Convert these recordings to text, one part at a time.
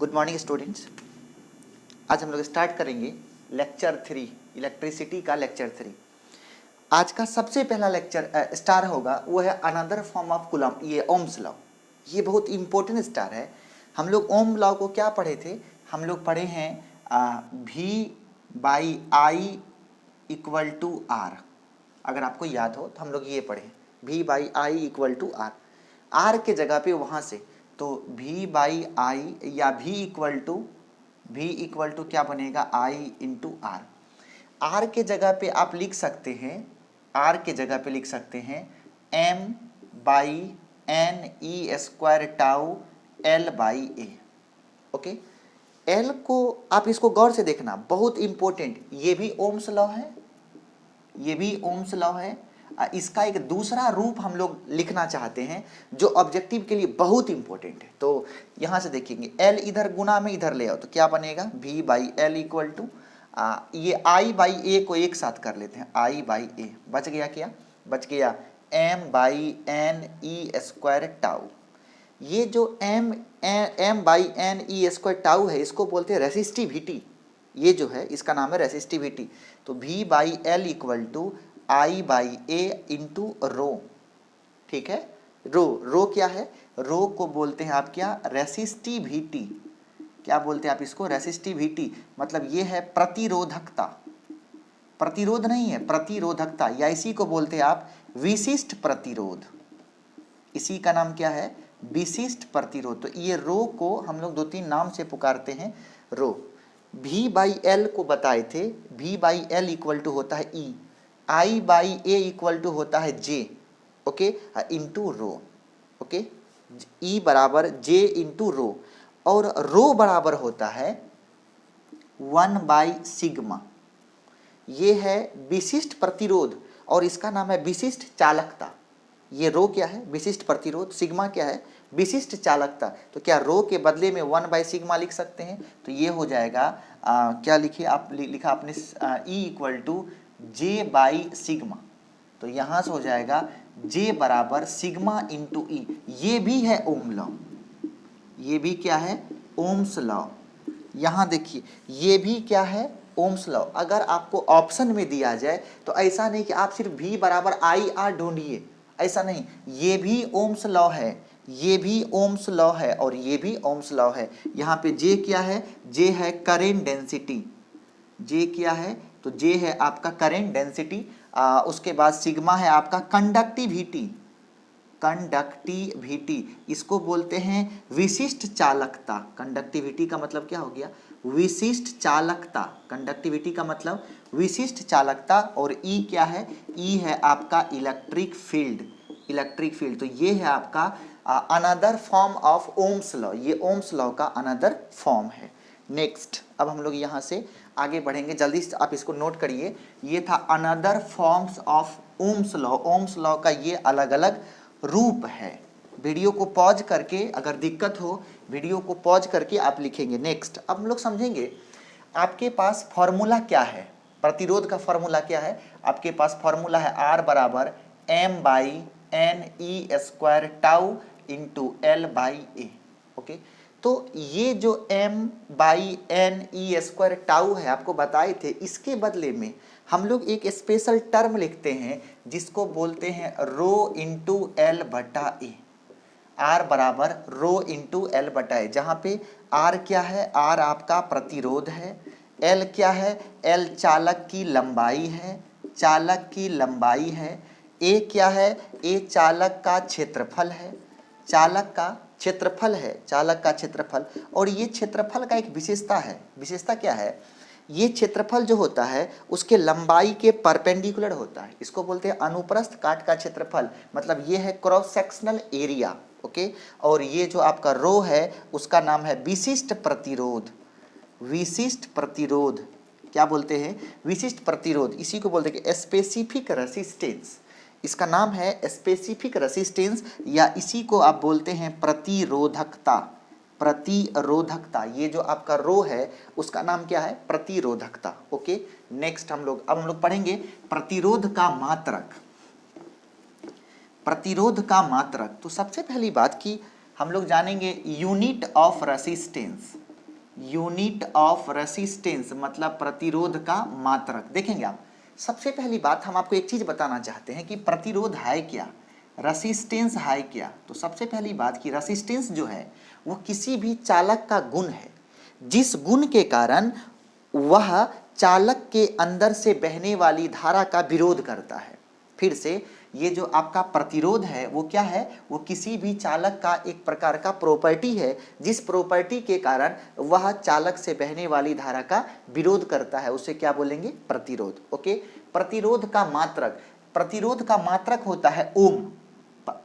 Good morning students. आज हम लोग स्टार्ट करेंगे लेक्चर 3, इलेक्ट्रिसिटी का लेक्चर 3। आज का सबसे पहला लेक्चर स्टार होगा वो है अनदर फॉर्म ऑफ कूलम्ब, ये ओम्स लॉ। ये बहुत इंपॉर्टेंट स्टार है। हम लोग ओम लॉ को क्या पढ़े थे? हम लोग पढ़े हैं V/I इक्वल टू आर। अगर आपको याद हो तो हम लोग ये पढ़े V/I equal to are. Are के जगह पे वहाँ से तो V/I या V इक्वल टू क्या बनेगा? I into are. आर के जगह पे आप लिख सकते हैं, आर के जगह पे लिख सकते हैं M/N/E² tau L/A। Okay, L को आप इसको गौर से देखना, बहुत इंपॉर्टेंट। ये भी ओम्स लॉ है, ये भी ओम्स लॉ है। इसका एक दूसरा रूप हम लोग लिखना चाहते हैं जो ऑब्जेक्टिव के लिए बहुत इंपॉर्टेंट है। तो यहां से देखेंगे एल इधर गुना में इधर ले आओ तो क्या बनेगा? V/L इक्वल टू ये I/A को एक साथ कर लेते हैं, I/A बच गया। क्या बच गया? M/N/E² tau. ये जो M/N/E² टाउ है इसको बोलते हैं रेसिस्टिविटी। ये जो है इसका नाम है रेसिस्टिविटी। तो V/L equal to I/A into rho. ठीक है, रो क्या है? रो को बोलते हैं आप क्या? रेसिस्टिविटी। क्या बोलते हैं आप इसको? रेसिस्टिविटी। मतलब ये है प्रतिरोधकता, प्रतिरोध नहीं है, प्रतिरोधकता, या इसी को बोलते हैं आप विशिष्ट प्रतिरोध। इसी का नाम क्या है? विशिष्ट प्रतिरोध। तो ये रो को हम लोग 2-3 नाम से पुकारते हैं। रो V/L को बताए थे, V/L इक्वल टू होता है E, I/A इक्वल टू होता है J, okay, into rho. Okay, E बराबर J इंटू रो, और रो बराबर होता है 1/सिग्मा। ये है विशिष्ट प्रतिरोध और इसका नाम है विशिष्ट चालकता। ये रो क्या है? विशिष्ट प्रतिरोध। सिग्मा क्या है? विशिष्ट चालकता। तो क्या रो के बदले में 1/सिग्मा लिख सकते हैं? तो ये हो जाएगा क्या लिखिए आप? लिखा आपने E इक्वल टू J/सिग्मा। तो यहाँ से हो जाएगा J बराबर सिग्मा इंटू E। ये भी है ओम लॉ, ये भी क्या है? Ohm's law. यहाँ देखिए ये भी क्या है? Ohm's law. अगर आपको ऑप्शन में दिया जाए तो ऐसा नहीं कि आप सिर्फ V/IR ढूंढिए, ऐसा नहीं। ये भी ओम्स लॉ है, ये भी ओम्स लॉ है और ये भी ओम्स लॉ है। यहाँ पे J क्या है? J है करेंट डेंसिटी। J क्या है? तो J है आपका करेंट डेंसिटी। उसके बाद सिग्मा है आपका कंडक्टिविटी, कंडक्टिविटी इसको बोलते हैं विशिष्ट चालकता। कंडक्टिविटी का मतलब क्या हो गया? विशिष्ट चालकता। कंडक्टिविटी का मतलब विशिष्ट चालकता। और E क्या है? E है आपका इलेक्ट्रिक फील्ड, इलेक्ट्रिक फील्ड। तो ये है आपका another form of Ohm's law. ये ओम्स लॉ का अनदर फॉर्म है। नेक्स्ट, अब हम लोग यहाँ से आगे बढ़ेंगे, जल्दी से आप इसको नोट करिए। ये था another forms of Ohm's law. Ohm's law का ये अलग अलग रूप है। वीडियो को पॉज करके, अगर दिक्कत हो वीडियो को पॉज करके आप लिखेंगे। नेक्स्ट, अब हम लोग समझेंगे आपके पास फॉर्मूला क्या है, प्रतिरोध का फॉर्मूला क्या है। आपके पास फॉर्मूला है R बराबर M/N/E² tau into L/A। Okay, तो ये जो M/N/E² टाउ है आपको बताए थे, इसके बदले में हम लोग एक स्पेशल टर्म लिखते हैं जिसको बोलते हैं रो इंटू L/A। R बराबर रो इंटू L/A, जहाँ पे R क्या है? R आपका प्रतिरोध है। L क्या है? L चालक की लंबाई है, चालक की लंबाई है। A क्या है? A चालक का क्षेत्रफल है, चालक का क्षेत्रफल है, चालक का क्षेत्रफल। और ये क्षेत्रफल का एक विशेषता है। विशेषता क्या है? ये क्षेत्रफल जो होता है उसके लंबाई के परपेंडिकुलर होता है। इसको बोलते हैं अनुप्रस्थ काट का क्षेत्रफल, मतलब ये है क्रॉस सेक्शनल एरिया। ओके, और ये जो आपका रो है उसका नाम है विशिष्ट प्रतिरोध। विशिष्ट प्रतिरोध क्या बोलते हैं? विशिष्ट प्रतिरोध। इसी को बोलते हैं कि स्पेसिफिक रेसिस्टेंस। इसका नाम है स्पेसिफिक रेसिस्टेंस, या इसी को आप बोलते हैं प्रतिरोधकता। प्रतिरोधकता, ये जो आपका रो है उसका नाम क्या है? प्रतिरोधकता। ओके, नेक्स्ट हम लोग पढ़ेंगे प्रतिरोध का मात्रक। प्रतिरोध का मात्रक, तो सबसे पहली बात कि हम लोग जानेंगे unit of resistance. Unit of resistance मतलब प्रतिरोध का मात्रक। देखेंगे आप, सबसे पहली बात हम आपको एक चीज बताना चाहते हैं कि प्रतिरोध है क्या, रेसिस्टेंस है क्या। तो सबसे पहली बात कि रेसिस्टेंस जो है वो किसी भी चालक का गुण है, जिस गुण के कारण वह चालक के अंदर से बहने वाली धारा का विरोध करता है। फिर से, ये जो आपका प्रतिरोध है वो क्या है, वो किसी भी चालक का एक प्रकार का प्रॉपर्टी है, जिस प्रॉपर्टी के कारण वह चालक से बहने वाली धारा का विरोध करता है, उसे क्या बोलेंगे, प्रतिरोध। ओके, प्रतिरोध का मात्रक, प्रतिरोध का मात्रक होता है ओम।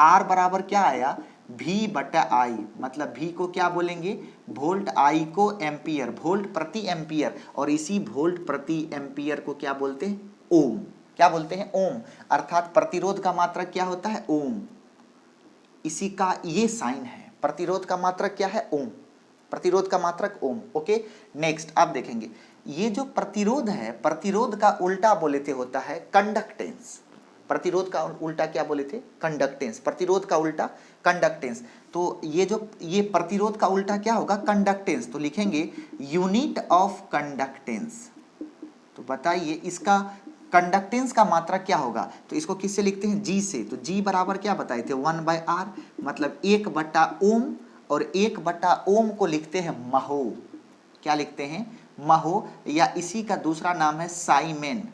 आर बराबर क्या आया, V बटा आई, मतलब V को क्या बोलेंगे, वोल्ट, I को एम्पियर, वोल्ट प्रति एम्पियर, और इसी वोल्ट प्रति एम्पियर को क्या बोलते हैं, ओम। क्या बोलते हैं, ओम। अर्थात प्रतिरोध का मात्रक क्या होता है, ओम। इसी का ये साइन है, प्रतिरोध का मात्रक क्या है, ओम। प्रतिरोध का मात्रक ओम। ओके, नेक्स्ट आप देखेंगे, ये जो प्रतिरोध है, प्रतिरोध का उल्टा बोले थे होता है कंडक्टेंस। प्रतिरोध का उल्टा क्या बोले थे, कंडक्टेंस। प्रतिरोध का उल्टा कंडक्टेंस। तो ये प्रतिरोध का उल्टा क्या होगा, कंडक्टेंस। तो लिखेंगे यूनिट ऑफ कंडक्टेंस। तो बताइए इसका कंडक्टेंस का मात्रक क्या होगा, तो इसको किससे लिखते हैं, जी से। तो जी बराबर क्या बताए थे, 1/r, मतलब 1/ओम, और 1/ओम को लिखते हैं महो। क्या लिखते हैं, महो, या इसी का दूसरा नाम है साइमेन।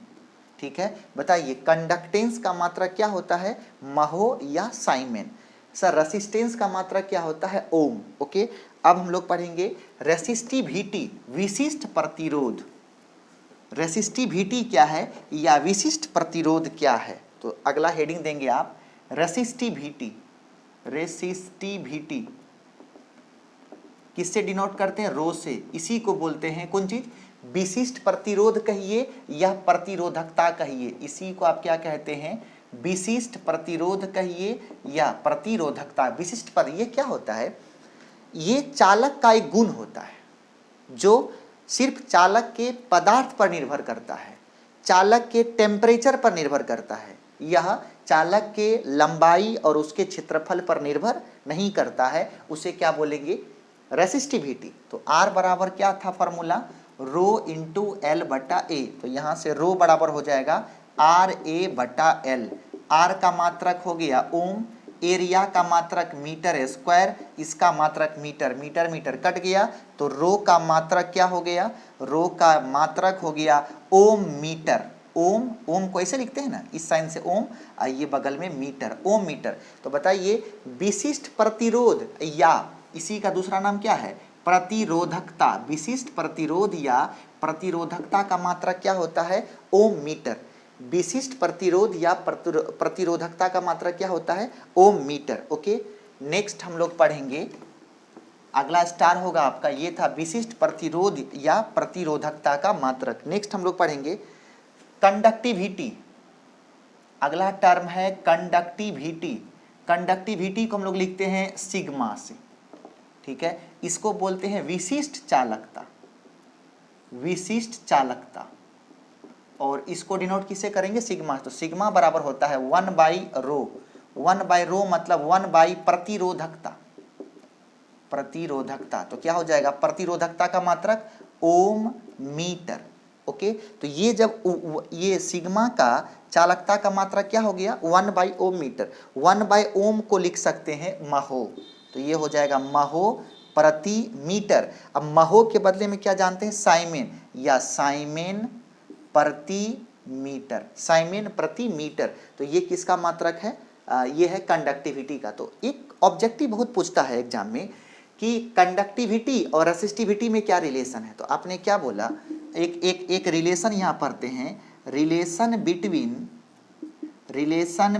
ठीक है, बताइए कंडक्टेंस का मात्रक क्या होता है, महो या साइमेन। सर रेसिस्टेंस का मात्रक क्या होता है, ओम। ओके, अब हम लोग पढ़ेंगे रेसिस्टिविटी, विशिष्ट प्रतिरोध। रेसिस्टिविटी क्या है या विशिष्ट प्रतिरोध क्या है। तो अगला हेडिंग देंगे आप, रेसिस्टिविटी। रेसिस्टिविटी किससे डिनोट करते हैं, रो से। इसी को बोलते हैं कौन चीज, विशिष्ट प्रतिरोध कहिए या प्रतिरोधकता कहिए, इसी को आप क्या कहते हैं, विशिष्ट प्रतिरोध कहिए या प्रतिरोधकता। विशिष्ट पद ये क्या होता है, ये चालक का एक गुण होता है जो सिर्फ चालक के पदार्थ पर निर्भर करता है, चालक के टेम्परेचर पर निर्भर करता है। यह चालक के लंबाई और उसके क्षेत्रफल पर निर्भर नहीं करता है, उसे क्या बोलेंगे, रेसिस्टिविटी। तो R बराबर क्या था फॉर्मूला, रो इंटू एल बटा ए। तो यहाँ से रो बराबर हो जाएगा RA/L। R का मात्रक हो गया ओम, एरिया का मात्रक मीटर स्क्वायर, इसका मात्रक मीटर, मीटर मीटर कट गया, तो रो का मात्रक क्या हो गया, रो का मात्रक हो गया ओम मीटर। ओम, ओम को ऐसे लिखते हैं ना, इस साइन से ओम, आइए बगल में मीटर, ओम मीटर। तो बताइए विशिष्ट प्रतिरोध या इसी का दूसरा नाम क्या है, प्रतिरोधकता। विशिष्ट प्रतिरोध या प्रतिरोधकता का मात्रक क्या होता है, ओम मीटर। विशिष्ट प्रतिरोध या प्रतिरोधकता का मात्रक क्या होता है, ओम मीटर। ओके, नेक्स्ट हम लोग पढ़ेंगे, अगला स्टार होगा आपका, ये था विशिष्ट प्रतिरोध या प्रतिरोधकता का मात्रक। नेक्स्ट हम लोग पढ़ेंगे कंडक्टिविटी। अगला टर्म है कंडक्टिविटी। कंडक्टिविटी को हम लोग लिखते हैं सिग्मा से। ठीक है, इसको बोलते हैं विशिष्ट चालकता, विशिष्ट चालकता, और इसको डिनोट किससे करेंगे, सिग्मा। तो सिग्मा बराबर होता है 1/रो। 1/रो मतलब 1/ प्रतिरोधकता, प्रतिरोधकता। तो क्या हो जाएगा, प्रतिरोधकता का मात्रक ओम मीटर। ओके, तो ये जब ये सिग्मा का चालकता का मात्रक क्या हो गया, 1/ओम मीटर। 1/ओम को लिख सकते हैं महो, तो ये हो जाएगा महो प्रति मीटर। अब महो के बदले में क्या जानते हैं, साइमेन, या साइमेन प्रति मीटर, साइमेन प्रति मीटर। तो ये किसका मात्रक है, ये है कंडक्टिविटी का। तो एक ऑब्जेक्टिव बहुत पूछता है एग्जाम में कि कंडक्टिविटी और रेसिस्टिविटी में क्या रिलेशन है। तो आपने क्या बोला, एक रिलेशन यहाँ पढ़ते हैं, रिलेशन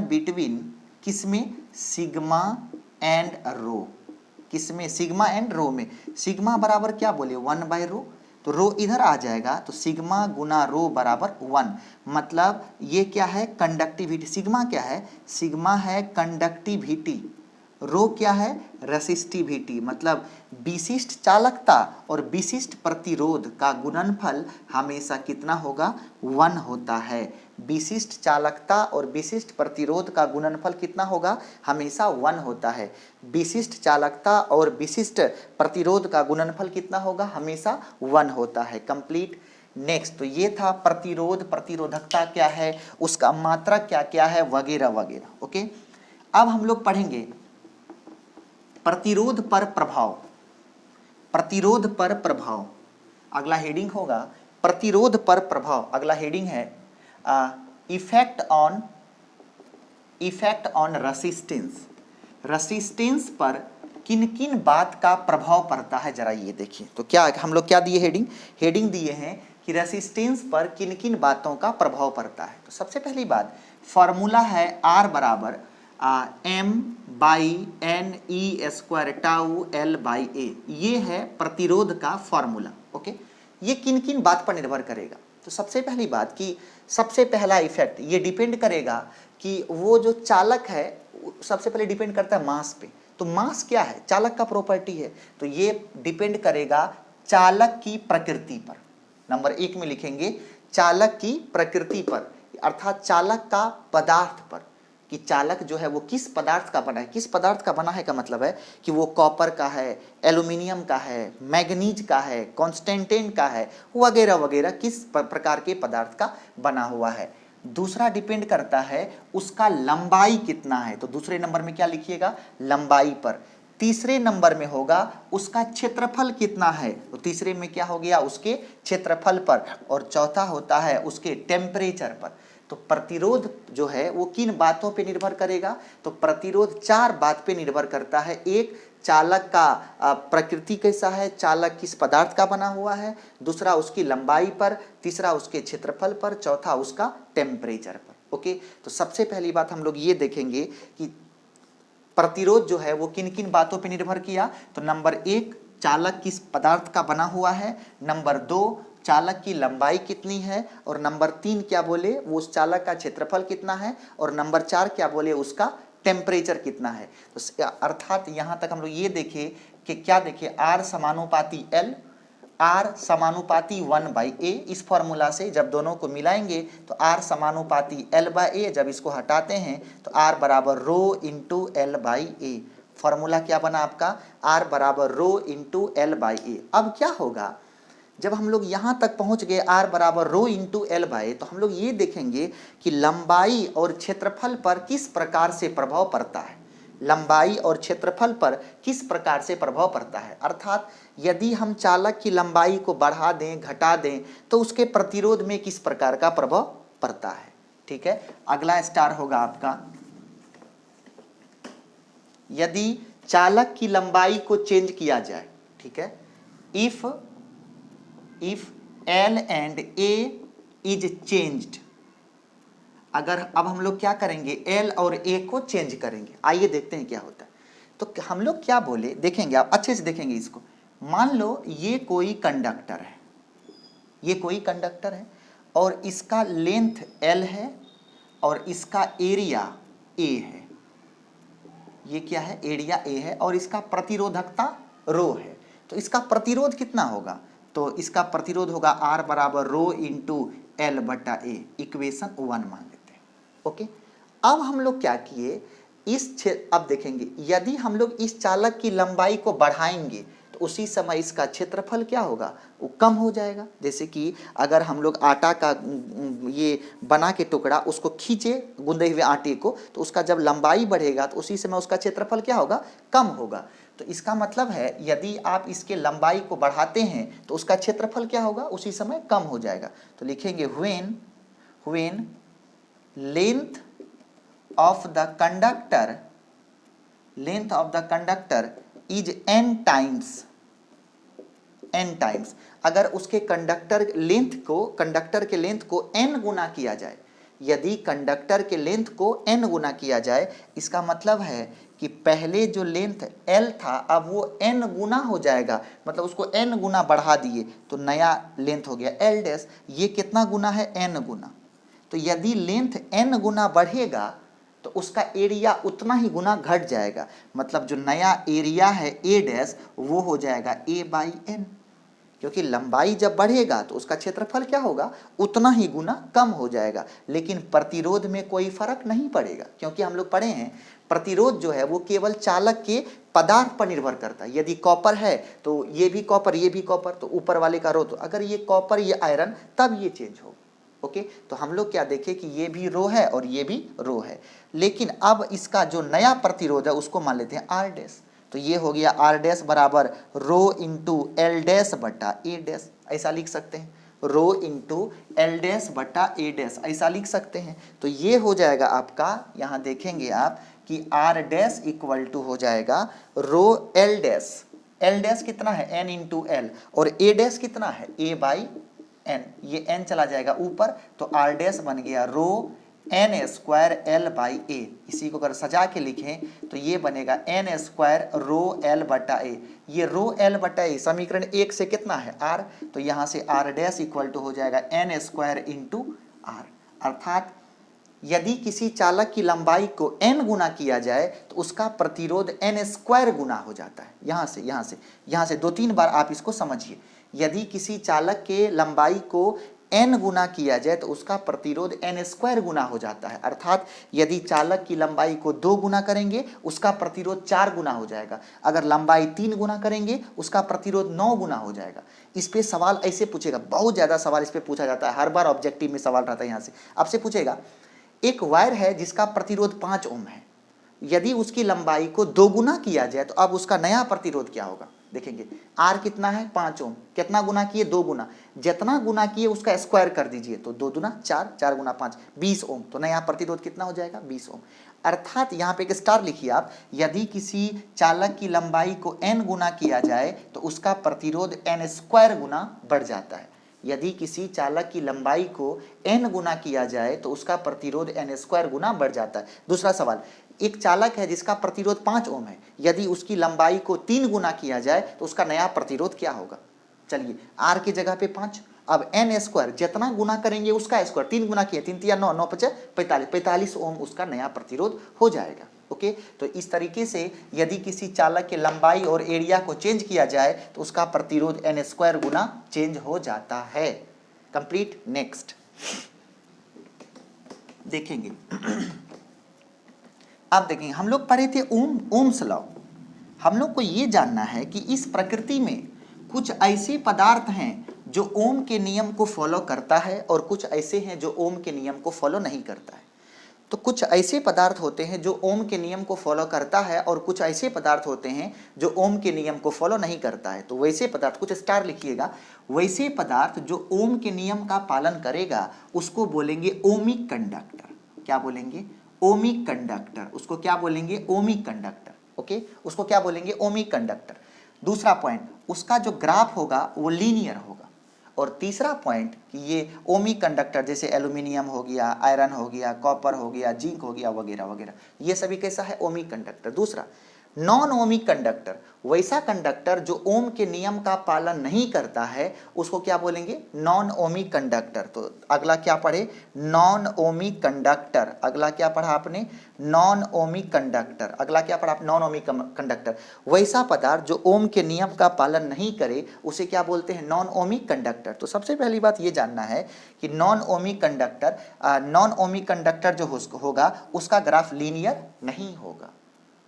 बिटवीन किसमें, सिग्मा एंड रो। किसमें, सिग्मा एंड रो में। सिग्मा बराबर क्या बोले, 1/रो, तो रो इधर आ जाएगा, तो सिग्मा गुना रो बराबर 1। मतलब ये क्या है, कंडक्टिविटी। सिग्मा क्या है, सिग्मा है कंडक्टिविटी, रो क्या है, रेसिस्टिविटी। मतलब विशिष्ट चालकता और विशिष्ट प्रतिरोध का गुणनफल हमेशा कितना होगा, 1 होता है। विशिष्ट चालकता और विशिष्ट प्रतिरोध का गुणनफल कितना होगा, हमेशा 1 होता है। विशिष्ट चालकता और विशिष्ट प्रतिरोध का गुणनफल कितना होगा, हमेशा 1 होता है। कंप्लीट। नेक्स्ट, तो ये था प्रतिरोध, प्रतिरोधकता क्या है, उसका मात्रक क्या क्या है, वगैरह वगैरह। ओके, अब हम लोग पढ़ेंगे प्रतिरोध पर प्रभाव। प्रतिरोध पर प्रभाव, अगला हेडिंग होगा प्रतिरोध पर प्रभाव। अगला हेडिंग है इफेक्ट ऑन रेसिस्टेंस। रेसिस्टेंस पर किन किन बात का प्रभाव पड़ता है, जरा ये देखिए। तो क्या हम लोग क्या दिए, हेडिंग दिए हैं कि रेसिस्टेंस पर किन किन बातों का प्रभाव पड़ता है। तो सबसे पहली बात, फॉर्मूला है R बराबर M/N/E² टाउ L/A। ये है प्रतिरोध का फॉर्मूला। ओके, ये किन किन बात पर निर्भर करेगा। तो सबसे पहली बात कि सबसे पहला इफेक्ट, ये डिपेंड करेगा कि वो जो चालक है, सबसे पहले डिपेंड करता है मास पे। तो मास क्या है, चालक का प्रॉपर्टी है, तो ये डिपेंड करेगा चालक की प्रकृति पर। नंबर 1 में लिखेंगे चालक की प्रकृति पर, अर्थात चालक का पदार्थ पर, कि चालक जो है वो किस पदार्थ का बना है। किस पदार्थ का बना है का मतलब है कि वो कॉपर का है, एल्यूमिनियम का है, मैग्नीज का है, कॉन्स्टेंटेन का है, वगैरह वगैरह, किस प्रकार के पदार्थ का बना हुआ है। दूसरा डिपेंड करता है उसका लंबाई कितना है, तो दूसरे नंबर में क्या लिखिएगा, लंबाई पर। तीसरे नंबर में होगा उसका क्षेत्रफल कितना है, तो तीसरे में क्या हो गया, उसके क्षेत्रफल पर। और चौथा होता है उसके टेम्परेचर पर। तो प्रतिरोध जो है वो किन बातों पे निर्भर करेगा, तो प्रतिरोध 4 बात पे निर्भर करता है। एक, चालक का प्रकृति कैसा है, चालक किस पदार्थ का बना हुआ है, दूसरा उसकी लंबाई पर, तीसरा उसके क्षेत्रफल पर, चौथा उसका टेम्परेचर पर। ओके, तो सबसे पहली बात हम लोग ये देखेंगे कि प्रतिरोध जो है वो किन किन बातों पे निर्भर किया। तो नंबर 1, चालक किस पदार्थ का बना हुआ है, नंबर 2, चालक की लंबाई कितनी है, और नंबर 3 क्या बोले, वो उस चालक का क्षेत्रफल कितना है, और नंबर 4 क्या बोले, उसका टेम्परेचर कितना है। तो अर्थात यहाँ तक हम लोग ये देखे कि क्या देखे, R समानुपाती L, R समानुपाती 1/A। इस फॉर्मूला से जब दोनों को मिलाएंगे तो R समानुपाती L/A, जब इसको हटाते हैं तो R बराबर रो इंटू L/A। फॉर्मूला क्या बना आपका, R बराबर रो इंटू L/A। अब क्या होगा, जब हम लोग यहाँ तक पहुँच गए R बराबर रो इंटू L/A, तो हम लोग ये देखेंगे कि लंबाई और क्षेत्रफल पर किस प्रकार से प्रभाव पड़ता है। लंबाई और क्षेत्रफल पर किस प्रकार से प्रभाव पड़ता है, अर्थात यदि हम चालक की लंबाई को बढ़ा दें, घटा दें, तो उसके प्रतिरोध में किस प्रकार का प्रभाव पड़ता है। ठीक है, अगला स्टार होगा आपका, यदि चालक की लंबाई को चेंज किया जाए। ठीक है, if L and A is changed, अगर अब हम लोग क्या करेंगे, L और A को चेंज करेंगे। आइए देखते हैं क्या होता है। तो हम लोग क्या बोले, देखेंगे आप अच्छे से देखेंगे इसको। मान लो ये कोई कंडक्टर है, ये कोई कंडक्टर है और इसका लेंथ L है और इसका एरिया A है। ये क्या है, एरिया A है और इसका प्रतिरोधकता रो है। तो इसका प्रतिरोध कितना होगा, तो इसका प्रतिरोध होगा R बराबर रो इंटू L/A। इक्वेशन 1 मान लेते हैं। ओके, अब हम लोग क्या किए, अब देखेंगे यदि हम लोग इस चालक की लंबाई को बढ़ाएंगे तो उसी समय इसका क्षेत्रफल क्या होगा, वो कम हो जाएगा। जैसे कि अगर हम लोग आटा का ये बना के टुकड़ा उसको खींचे गूंदे हुए आटे को, तो उसका जब लंबाई बढ़ेगा तो उसी समय उसका क्षेत्रफल क्या होगा, कम होगा। तो इसका मतलब है यदि आप इसके लंबाई को बढ़ाते हैं तो उसका क्षेत्रफल क्या होगा, उसी समय कम हो जाएगा। तो लिखेंगे when length of the conductor is n times. अगर उसके कंडक्टर के लेंथ को n गुना किया जाए, यदि कंडक्टर के लेंथ को n गुना किया जाए, इसका मतलब है कि पहले जो लेंथ L था अब वो n गुना हो जाएगा, मतलब उसको n गुना बढ़ा दिए तो नया लेंथ हो गया L डैश। ये कितना गुना है, n गुना। तो यदि लेंथ n गुना बढ़ेगा तो उसका एरिया उतना ही गुना घट जाएगा, मतलब जो नया एरिया है A डैश वो हो जाएगा A/N, क्योंकि लंबाई जब बढ़ेगा तो उसका क्षेत्रफल क्या होगा, उतना ही गुना कम हो जाएगा। लेकिन प्रतिरोध में कोई फर्क नहीं पड़ेगा, क्योंकि हम लोग पढ़े हैं प्रतिरोध जो है वो केवल चालक के पदार्थ पर निर्भर करता है। यदि कॉपर है तो ये भी कॉपर, ये भी कॉपर, तो ऊपर वाले का रो, तो अगर ये कॉपर ये आयरन तब ये चेंज होगा। ओके, तो हम लोग क्या देखें कि ये भी रो है और ये भी रो है। लेकिन अब इसका जो नया प्रतिरोध है उसको मान लेते हैं आर डैश। तो ये हो गया आर डैश बराबर रो इंटू एल डैश बटा ए डैश, ऐसा लिख सकते हैं। रो इंटू एल डैश बटा ए डैश ऐसा लिख सकते हैं। तो ये हो जाएगा आपका, यहाँ देखेंगे आप कि आर डैश इक्वल टू हो जाएगा rho L dash. L dash कितना है, एन इंटू एल, और ए डैश कितना है, ए बाई एन। ये एन चला जाएगा ऊपर, तो आर डैश बन गया रो एन स्क्वायर एल बाई ए। इसी को अगर सजा के लिखें तो ये बनेगा एन स्क्वायर रो एल बटा ए। ये रो एल बटा ए समीकरण 1 से कितना है, आर, तो यहाँ से आर डैश इक्वल टू हो जाएगा एन स्क्वायर इंटू आर। अर्थात यदि किसी चालक की लंबाई को n गुना किया जाए तो उसका प्रतिरोध n स्क्वायर गुना हो जाता है। यहाँ से 2-3 बार आप इसको समझिए। यदि किसी चालक के लंबाई को n गुना किया जाए तो उसका प्रतिरोध n स्क्वायर गुना हो जाता है। अर्थात यदि चालक की लंबाई को 2 गुना करेंगे उसका प्रतिरोध 4 गुना हो जाएगा। अगर लंबाई 3 गुना करेंगे उसका प्रतिरोध 9 गुना हो जाएगा। इस पे सवाल ऐसे पूछेगा, बहुत ज़्यादा सवाल इस पे पूछा जाता है, हर बार ऑब्जेक्टिव में सवाल रहता है। यहाँ से आपसे पूछेगा, एक वायर है जिसका प्रतिरोध 5 ओम है, यदि उसकी लंबाई को 2 गुना किया जाए तो अब उसका नया प्रतिरोध क्या होगा। देखेंगे आर कितना है, 5 ओम, कितना गुना किए, 2 गुना, जितना गुना किए उसका स्क्वायर कर दीजिए, तो 2 दुना 4, 4 गुना 5, 20 ओम, तो नया प्रतिरोध कितना हो जाएगा, 20 ओम। अर्थात यहाँ पे एक स्टार लिखिए आप, यदि किसी चालक की लंबाई को n गुना किया जाए तो उसका प्रतिरोध n स्क्वायर गुना बढ़ जाता है। यदि किसी चालक की लंबाई को n गुना किया जाए तो उसका प्रतिरोध n स्क्वायर गुना बढ़ जाता है। दूसरा सवाल, एक चालक है जिसका प्रतिरोध 5 ओम है, यदि उसकी लंबाई को 3 गुना किया जाए तो उसका नया प्रतिरोध क्या होगा। चलिए r की जगह पे 5, अब n स्क्वायर जितना गुना करेंगे उसका स्क्वायर, 3 गुना किया, 3 3 9, 9 5 45, 45 ओम उसका नया प्रतिरोध हो जाएगा। ओके, तो इस तरीके से यदि किसी चालक के लंबाई और एरिया को चेंज किया जाए तो उसका प्रतिरोध n स्क्वायर गुना चेंज हो जाता है। कंप्लीट। नेक्स्ट देखेंगे, आप देखेंगे हम लोग पढ़े थे ओम्स लॉ। हम लोग को ये जानना है कि इस प्रकृति में कुछ ऐसे पदार्थ हैं जो ओम के नियम को फॉलो करता है और कुछ ऐसे हैं जो ओम के नियम को फॉलो नहीं करता है। तो कुछ ऐसे पदार्थ होते हैं जो ओम के नियम को फॉलो करता है और कुछ ऐसे पदार्थ होते हैं जो ओम के नियम को फॉलो नहीं करता है। तो वैसे पदार्थ, कुछ स्टार लिखिएगा, वैसे पदार्थ जो ओम के नियम का पालन करेगा उसको बोलेंगे ओमिक कंडक्टर। क्या बोलेंगे, ओमिक कंडक्टर। उसको क्या बोलेंगे, ओमिक कंडक्टर। ओके, उसको क्या बोलेंगे, ओमिक कंडक्टर। दूसरा पॉइंट, उसका जो ग्राफ होगा वो लीनियर होगा। और तीसरा पॉइंट कि ये ओमिक कंडक्टर जैसे एल्यूमिनियम हो गया, आयरन हो गया, कॉपर हो गया, जिंक हो गया, वगैरह वगैरह, ये सभी कैसा है, ओमिक कंडक्टर। दूसरा नॉन ओमिक कंडक्टर, वैसा कंडक्टर जो ओम के नियम का पालन नहीं करता है उसको क्या बोलेंगे, नॉन ओमिक कंडक्टर। तो अगला क्या पढ़े, नॉन ओमिक कंडक्टर। अगला क्या पढ़ा आपने, नॉन ओमिक कंडक्टर। अगला क्या पढ़ा आप, नॉन ओमिक कंडक्टर। वैसा पदार्थ जो ओम के नियम का पालन नहीं करे उसे क्या बोलते हैं, नॉन ओमिक कंडक्टर। तो सबसे पहली बात ये जानना है कि नॉन ओमिक कंडक्टर जो होगा उसका ग्राफ लीनियर नहीं होगा।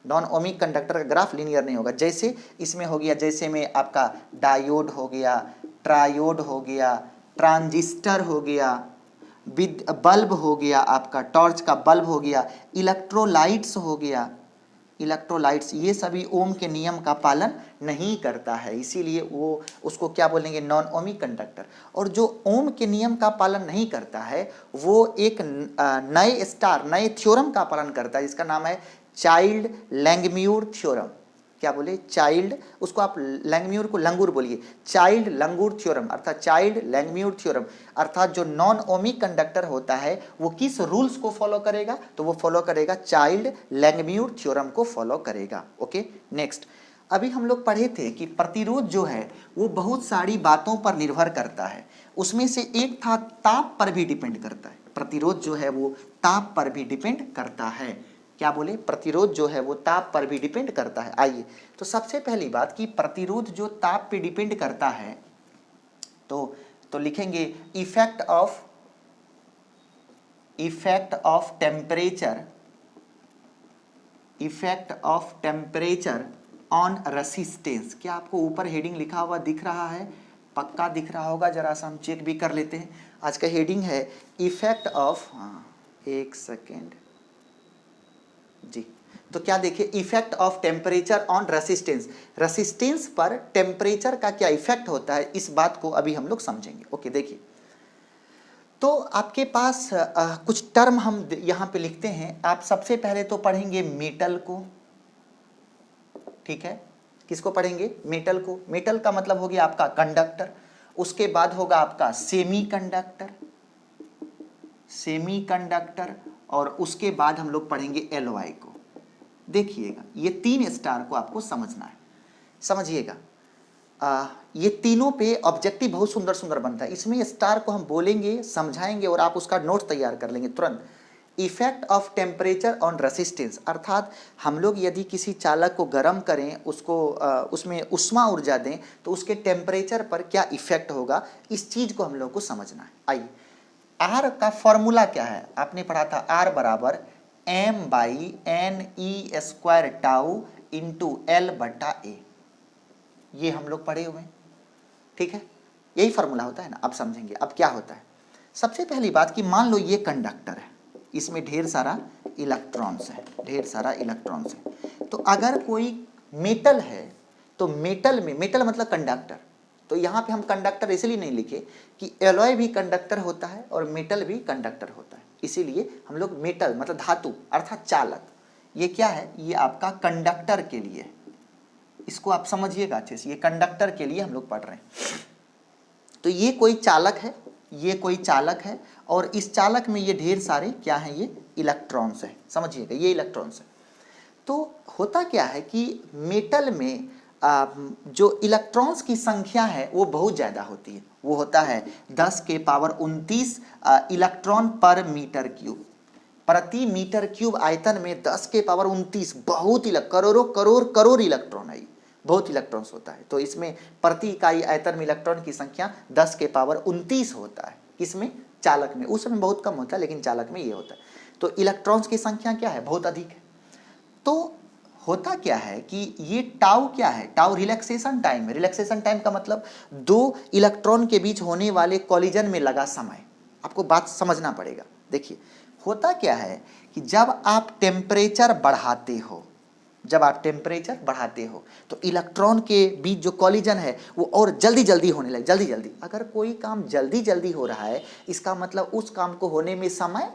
नॉन ओमिक कंडक्टर का ग्राफ लीनियर नहीं होगा। जैसे इसमें हो गया, जैसे में आपका डायोड हो गया, ट्रायोड हो गया, ट्रांजिस्टर हो गया, बल्ब हो गया, आपका टॉर्च का बल्ब हो गया, इलेक्ट्रोलाइट्स हो गया, इलेक्ट्रोलाइट्स, ये सभी ओम के नियम का पालन नहीं करता है, इसीलिए वो उसको क्या बोलेंगे, नॉन ओमिक कंडक्टर। और जो ओम के नियम का पालन नहीं करता है वो एक नए थ्योरम का पालन करता है जिसका नाम है चाइल्ड लैंगम्यूर थ्योरम। क्या बोले, चाइल्ड, उसको आप लैंगम्यूर को लंगूर बोलिए, चाइल्ड लंगूर थ्योरम, अर्थात चाइल्ड लैंगम्यूर थ्योरम। अर्थात जो नॉन ओमिक कंडक्टर होता है वो किस रूल्स को फॉलो करेगा, तो वो फॉलो करेगा चाइल्ड लैंगम्यूर थ्योरम को फॉलो करेगा। ओके, नेक्स्ट, अभी हम लोग पढ़े थे कि प्रतिरोध जो है वो बहुत सारी बातों पर निर्भर करता है। उसमें से एक था ताप पर भी डिपेंड करता है। प्रतिरोध जो है वो ताप पर भी डिपेंड करता है। क्या बोले, प्रतिरोध जो है वो ताप पर भी डिपेंड करता है। आइए, तो सबसे पहली बात कि प्रतिरोध जो ताप पे डिपेंड करता है तो लिखेंगे effect of temperature on resistance. क्या आपको ऊपर हेडिंग लिखा हुआ दिख रहा है? पक्का दिख रहा होगा, जरा सा हम चेक भी कर लेते हैं। आज का हेडिंग है इफेक्ट ऑफ, एक सेकेंड जी। तो क्या देखिए, effect of temperature on resistance, resistance पर टेम्परेचर का क्या इफेक्ट होता है, इस बात को अभी हम लोग समझेंगे। ओके, देखिए, तो आपके पास कुछ टर्म हम यहां पे लिखते हैं। आप सबसे पहले तो पढ़ेंगे मेटल को, ठीक है। किसको पढ़ेंगे? मेटल को। मेटल का मतलब हो गया आपका कंडक्टर। उसके बाद होगा आपका सेमीकंडक्टर, और उसके बाद हम लोग पढ़ेंगे एलॉय को। देखिएगा, ये 3 स्टार को आपको समझना है, समझिएगा। ये तीनों पे ऑब्जेक्टिव बहुत सुंदर सुंदर बनता है। इसमें स्टार को हम बोलेंगे, समझाएंगे, और आप उसका नोट तैयार कर लेंगे तुरंत। Effect of temperature on resistance, अर्थात हम लोग यदि किसी चालक को गर्म करें, उसको उसमें उष्मा ऊर्जा दें, तो उसके टेम्परेचर पर क्या इफेक्ट होगा, इस चीज को हम लोग को समझना है। आइए, आर का फॉर्मूला क्या है? आपने पढ़ा था आर बराबर m/n² टाउ इंटू L/A। ये हम लोग पढ़े हुए हैं, ठीक है। यही फॉर्मूला होता है ना। अब समझेंगे अब क्या होता है। सबसे पहली बात कि मान लो ये कंडक्टर है, इसमें ढेर सारा इलेक्ट्रॉन्स है, तो अगर कोई मेटल है, तो मेटल में, मेटल मतलब कंडक्टर, तो यहाँ पे हम कंडक्टर इसलिए नहीं लिखे कि एलॉय भी कंडक्टर होता है और मेटल भी कंडक्टर होता है, इसीलिए हम लोग मेटल मतलब धातु अर्थात चालक, ये क्या है, ये आपका कंडक्टर के लिए है। इसको आप समझिएगा अच्छे से, ये कंडक्टर के लिए हम लोग पढ़ रहे हैं। तो ये कोई चालक है, और इस चालक में ये ढेर सारे क्या हैं, ये इलेक्ट्रॉन्स हैं, समझिएगा, ये इलेक्ट्रॉन्स हैं। तो होता क्या है कि मेटल में जो इलेक्ट्रॉन्स की संख्या है वो बहुत ज़्यादा होती है। वो होता है 10⁻29 इलेक्ट्रॉन पर मीटर क्यूब। प्रति मीटर क्यूब आयतन में 10⁻29 बहुत करोड़ इलेक्ट्रॉन है, बहुत इलेक्ट्रॉन्स होता है। तो इसमें प्रति इकाई आयतन में इलेक्ट्रॉन की संख्या 10⁻29 होता है। किसमें? चालक में। उसमें बहुत कम होता है, लेकिन चालक में ये होता है। तो इलेक्ट्रॉन्स की संख्या क्या है, बहुत अधिक है। तो होता क्या है कि ये टाउ क्या है, टाउ रिलैक्सेशन टाइम है। रिलैक्सेशन टाइम का मतलब 2 इलेक्ट्रॉन के बीच होने वाले कॉलिजन में लगा समय। आपको बात समझना पड़ेगा। देखिए, होता क्या है कि जब आप टेम्परेचर बढ़ाते हो तो इलेक्ट्रॉन के बीच जो कॉलिजन है वो और जल्दी होने लगे, जल्दी। अगर कोई काम जल्दी हो रहा है, इसका मतलब उस काम को होने में समय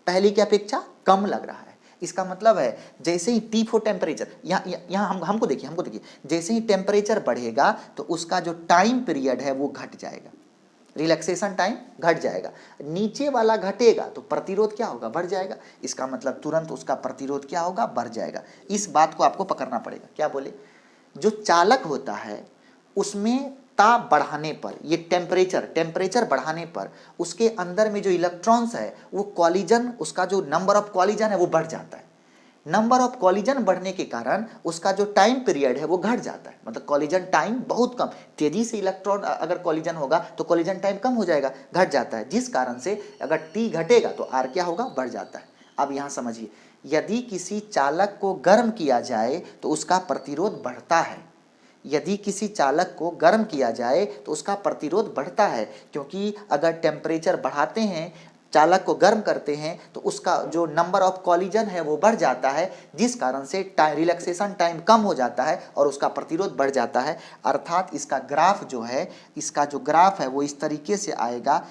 पहले की अपेक्षा कम लग रहा है। इसका मतलब है जैसे ही T4 टेम्परेचर, यहाँ हमको देखिए, जैसे ही टेम्परेचर बढ़ेगा तो उसका जो टाइम पीरियड है वो घट जाएगा, रिलैक्सेशन टाइम घट जाएगा। नीचे वाला घटेगा तो प्रतिरोध क्या होगा, बढ़ जाएगा। इसका मतलब तुरंत उसका प्रतिरोध क्या होगा, बढ़ जाएगा। इस बात को आपको पकड़ना पड़ेगा। क्या बोले? जो चालक होता है उसमें ताप बढ़ाने पर, ये टेम्परेचर बढ़ाने पर उसके अंदर में जो इलेक्ट्रॉन्स है वो कॉलिजन, उसका जो नंबर ऑफ कॉलिजन है वो बढ़ जाता है। नंबर ऑफ कॉलिजन बढ़ने के कारण उसका जो टाइम पीरियड है वो घट जाता है, मतलब कॉलिजन टाइम बहुत कम। तेजी से इलेक्ट्रॉन अगर कॉलिजन होगा तो कॉलिजन टाइम कम हो जाएगा, घट जाता है, जिस कारण से अगर T घटेगा तो R क्या होगा, बढ़ जाता है। अब यहाँ समझिए, यदि किसी चालक को गर्म किया जाए तो उसका प्रतिरोध बढ़ता है। यदि किसी चालक को गर्म किया जाए तो उसका प्रतिरोध बढ़ता है, क्योंकि अगर टेम्परेचर बढ़ाते हैं, चालक को गर्म करते हैं, तो उसका जो नंबर ऑफ कॉलिजन है वो बढ़ जाता है, जिस कारण से रिलैक्सेशन टाइम कम हो जाता है और उसका प्रतिरोध बढ़ जाता है। अर्थात इसका ग्राफ जो है, वो इस तरीके से आएगा,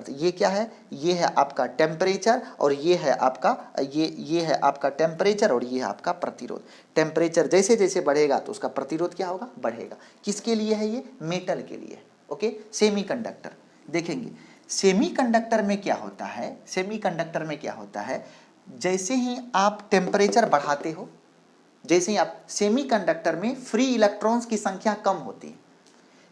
ये क्या है, ये है आपका टेम्परेचर, और ये है आपका टेम्परेचर, और ये है आपका प्रतिरोध। टेम्परेचर जैसे जैसे बढ़ेगा तो उसका प्रतिरोध क्या होगा, बढ़ेगा। किसके लिए है ये, मेटल के लिए। ओके, सेमीकंडक्टर देखेंगे। सेमीकंडक्टर में क्या होता है, जैसे ही आप टेम्परेचर बढ़ाते हो, सेमीकंडक्टर में फ्री इलेक्ट्रॉन्स की संख्या कम होती है।